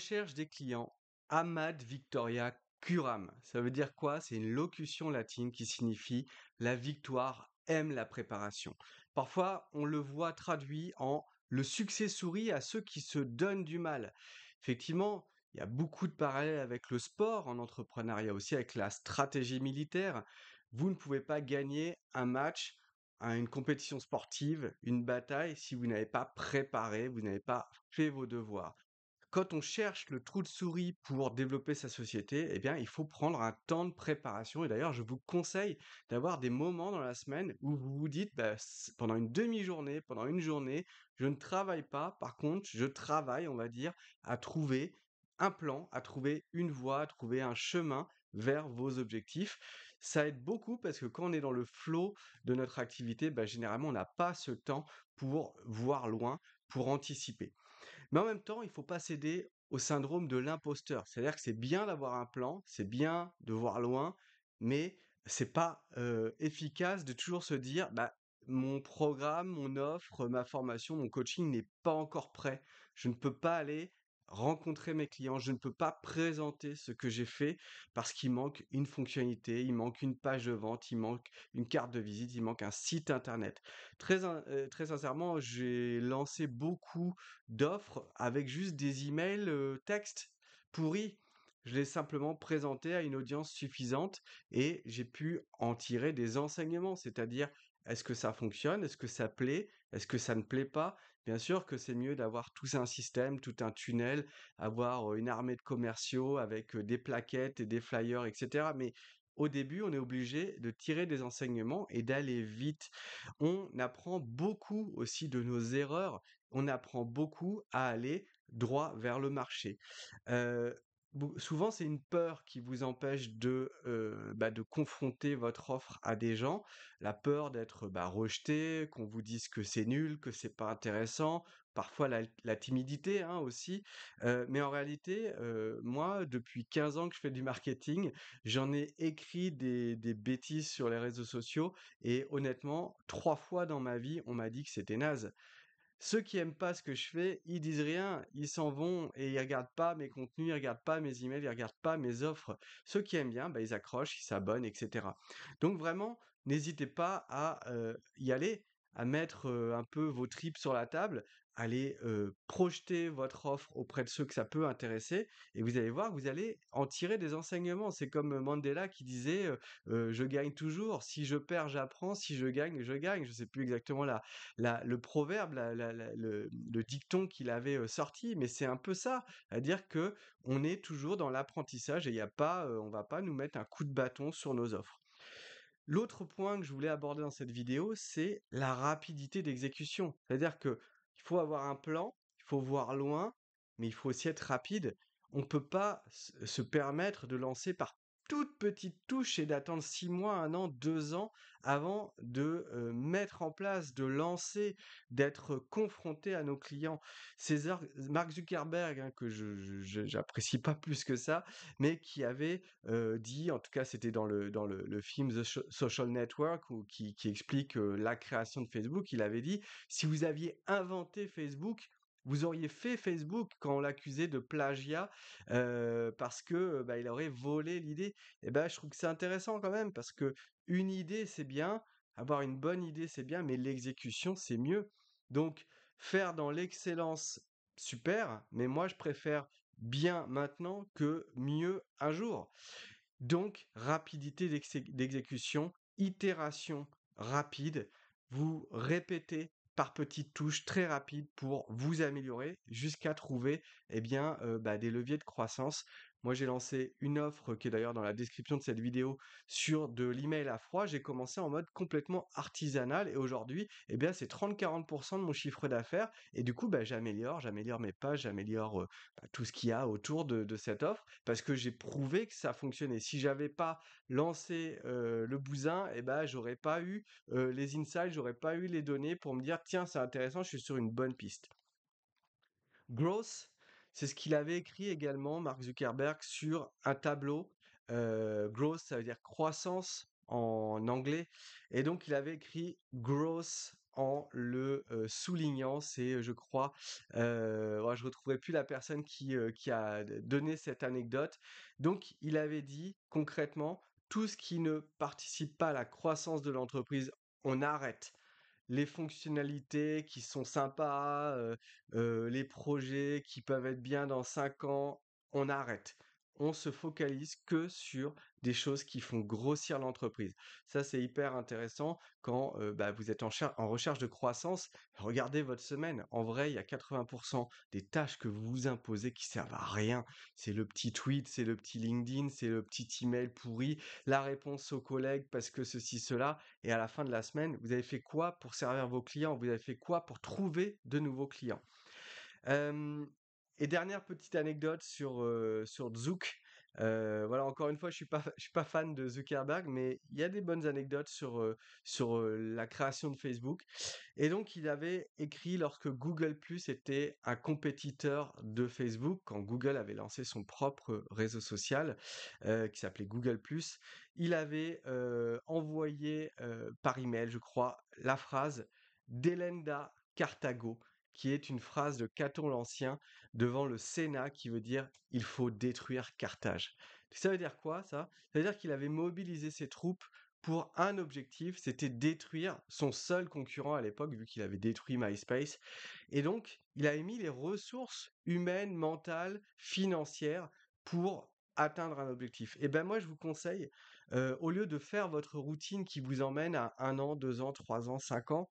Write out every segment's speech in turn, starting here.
Recherche des clients. Amad Victoria Curam. Ça veut dire quoi? C'est une locution latine qui signifie la victoire aime la préparation. Parfois, on le voit traduit en le succès sourit à ceux qui se donnent du mal. Effectivement, il y a beaucoup de parallèles avec le sport, en entrepreneuriat aussi, avec la stratégie militaire. Vous ne pouvez pas gagner un match, une compétition sportive, une bataille, si vous n'avez pas préparé, vous n'avez pas fait vos devoirs. Quand on cherche le trou de souris pour développer sa société, eh bien, il faut prendre un temps de préparation. Et d'ailleurs, je vous conseille d'avoir des moments dans la semaine où vous vous dites, bah, pendant une demi-journée, pendant une journée, je ne travaille pas. Par contre, je travaille, on va dire, à trouver un plan, à trouver une voie, à trouver un chemin vers vos objectifs. Ça aide beaucoup parce que quand on est dans le flow de notre activité, bah, généralement, on n'a pas ce temps pour voir loin, pour anticiper. Mais en même temps, il ne faut pas céder au syndrome de l'imposteur. C'est-à-dire que c'est bien d'avoir un plan, c'est bien de voir loin, mais c'est pas efficace de toujours se dire, bah, mon programme, mon offre, ma formation, mon coaching n'est pas encore prêt. Je ne peux pas aller rencontrer mes clients, je ne peux pas présenter ce que j'ai fait parce qu'il manque une fonctionnalité, il manque une page de vente, il manque une carte de visite, il manque un site internet. Très sincèrement, j'ai lancé beaucoup d'offres avec juste des emails texte pourris. Je l'ai simplement présenté à une audience suffisante et j'ai pu en tirer des enseignements, c'est-à-dire est-ce que ça fonctionne, est-ce que ça plaît, est-ce que ça ne plaît pas. Bien sûr que c'est mieux d'avoir tout un système, tout un tunnel, avoir une armée de commerciaux avec des plaquettes et des flyers, etc. Mais au début, on est obligé de tirer des enseignements et d'aller vite. On apprend beaucoup aussi de nos erreurs, on apprend beaucoup à aller droit vers le marché. Heu, Souvent, c'est une peur qui vous empêche de confronter votre offre à des gens. La peur d'être, rejeté, qu'on vous dise que c'est nul, que c'est pas intéressant, parfois la timidité, hein, aussi. Mais en réalité, moi, depuis 15 ans que je fais du marketing, j'en ai écrit des bêtises sur les réseaux sociaux et honnêtement, 3 fois dans ma vie, on m'a dit que c'était naze. Ceux qui aiment pas ce que je fais, ils disent rien, ils s'en vont et ils regardent pas mes contenus, ils regardent pas mes emails, ils regardent pas mes offres. Ceux qui aiment bien, bah, ils accrochent, ils s'abonnent, etc. Donc vraiment, n'hésitez pas à y aller, à mettre un peu vos tripes sur la table, allez projeter votre offre auprès de ceux que ça peut intéresser et vous allez voir que vous allez en tirer des enseignements. C'est comme Mandela qui disait je gagne toujours, si je perds, j'apprends, si je gagne, je gagne. Je sais plus exactement le proverbe, le dicton qu'il avait sorti, mais c'est un peu ça, c'est-à-dire que on est toujours dans l'apprentissage et il y a pas, on va pas nous mettre un coup de bâton sur nos offres. L'autre point que je voulais aborder dans cette vidéo, c'est la rapidité d'exécution. C'est-à-dire que il faut avoir un plan, il faut voir loin, mais il faut aussi être rapide. On ne peut pas se permettre de lancer par toutes petites touches et d'attendre 6 mois, 1 an, 2 ans avant de mettre en place, de lancer, d'être confronté à nos clients. Mark Zuckerberg, hein, que j'apprécie pas plus que ça, mais qui avait dit, en tout cas c'était dans le film Social Network, qui explique la création de Facebook, il avait dit, si vous aviez inventé Facebook, vous auriez fait Facebook quand on l'accusait de plagiat parce que il aurait volé l'idée. Et ben je trouve que c'est intéressant quand même parce que une idée c'est bien, avoir une bonne idée c'est bien, mais l'exécution c'est mieux. Donc faire dans l'excellence, super, mais moi je préfère bien maintenant que mieux un jour. Donc, rapidité d'exécution, itération rapide, vous répétez par petites touches très rapides pour vous améliorer jusqu'à trouver des leviers de croissance. Moi, j'ai lancé une offre qui est d'ailleurs dans la description de cette vidéo sur de l'email à froid. J'ai commencé en mode complètement artisanal et aujourd'hui, c'est 30-40% de mon chiffre d'affaires. Et du coup, j'améliore mes pages, j'améliore tout ce qu'il y a autour de cette offre parce que j'ai prouvé que ça fonctionnait. Si j'avais pas lancé le bousin, j'aurais pas eu les insights, j'aurais pas eu les données pour me dire tiens, c'est intéressant, je suis sur une bonne piste. Growth, c'est ce qu'il avait écrit également, Mark Zuckerberg, sur un tableau. Growth, ça veut dire croissance en anglais. Et donc, il avait écrit growth en le soulignant. C'est, je crois, ouais, je retrouverai plus la personne qui a donné cette anecdote. Donc, il avait dit concrètement, tout ce qui ne participe pas à la croissance de l'entreprise, on arrête. Les fonctionnalités qui sont sympas, les projets qui peuvent être bien dans 5 ans, on arrête. On se focalise que sur des choses qui font grossir l'entreprise. Ça, c'est hyper intéressant quand, bah, vous êtes en recherche de croissance. Regardez votre semaine. En vrai, il y a 80 des tâches que vous vous imposez qui servent à rien. C'est le petit tweet, c'est le petit LinkedIn, c'est le petit email pourri, la réponse aux collègues parce que ceci, cela. Et à la fin de la semaine, vous avez fait quoi pour servir vos clients? Vous avez fait quoi pour trouver de nouveaux clients? Hem et dernière petite anecdote sur Zouk. Voilà, encore une fois, je suis pas fan de Zuckerberg, mais il y a des bonnes anecdotes sur la création de Facebook. Et donc, il avait écrit lorsque Google+ était un compétiteur de Facebook, quand Google avait lancé son propre réseau social, qui s'appelait Google+, il avait, envoyé, par email, je crois, la phrase Delenda Carthago, qui est une phrase de Caton l'Ancien devant le Sénat qui veut dire: «Il faut détruire Carthage». Ça veut dire quoi ça? Ça veut dire qu'il avait mobilisé ses troupes pour un objectif, c'était détruire son seul concurrent à l'époque, vu qu'il avait détruit MySpace. Et donc, il avait mis les ressources humaines, mentales, financières pour atteindre un objectif. Et ben moi, je vous conseille, au lieu de faire votre routine qui vous emmène à 1 an, 2 ans, 3 ans, 5 ans,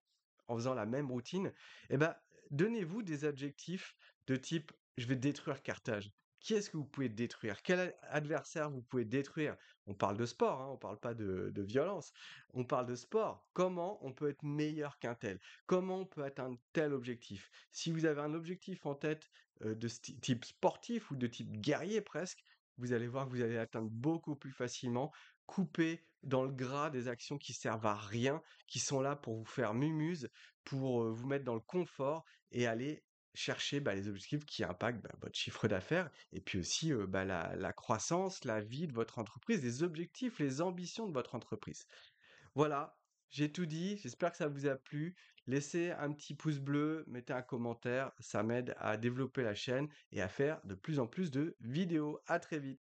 en faisant la même routine, et ben, donnez-vous des objectifs de type: «Je vais détruire Carthage». Qui est-ce que vous pouvez détruire? Quel adversaire vous pouvez détruire? On parle de sport, hein, on parle pas de violence. On parle de sport. Comment on peut être meilleur qu'un tel? Comment on peut atteindre tel objectif? Si vous avez un objectif en tête, de type sportif ou de type guerrier presque, vous allez voir que vous allez atteindre beaucoup plus facilement. Couper dans le gras des actions qui servent à rien, qui sont là pour vous faire mumuse, pour, vous mettre dans le confort et aller chercher, bah, les objectifs qui impactent, bah, votre chiffre d'affaires et puis aussi, bah, la croissance, la vie de votre entreprise, les objectifs, les ambitions de votre entreprise. Voilà, j'ai tout dit, j'espère que ça vous a plu. Laissez un petit pouce bleu, mettez un commentaire, ça m'aide à développer la chaîne et à faire de plus en plus de vidéos. À très vite.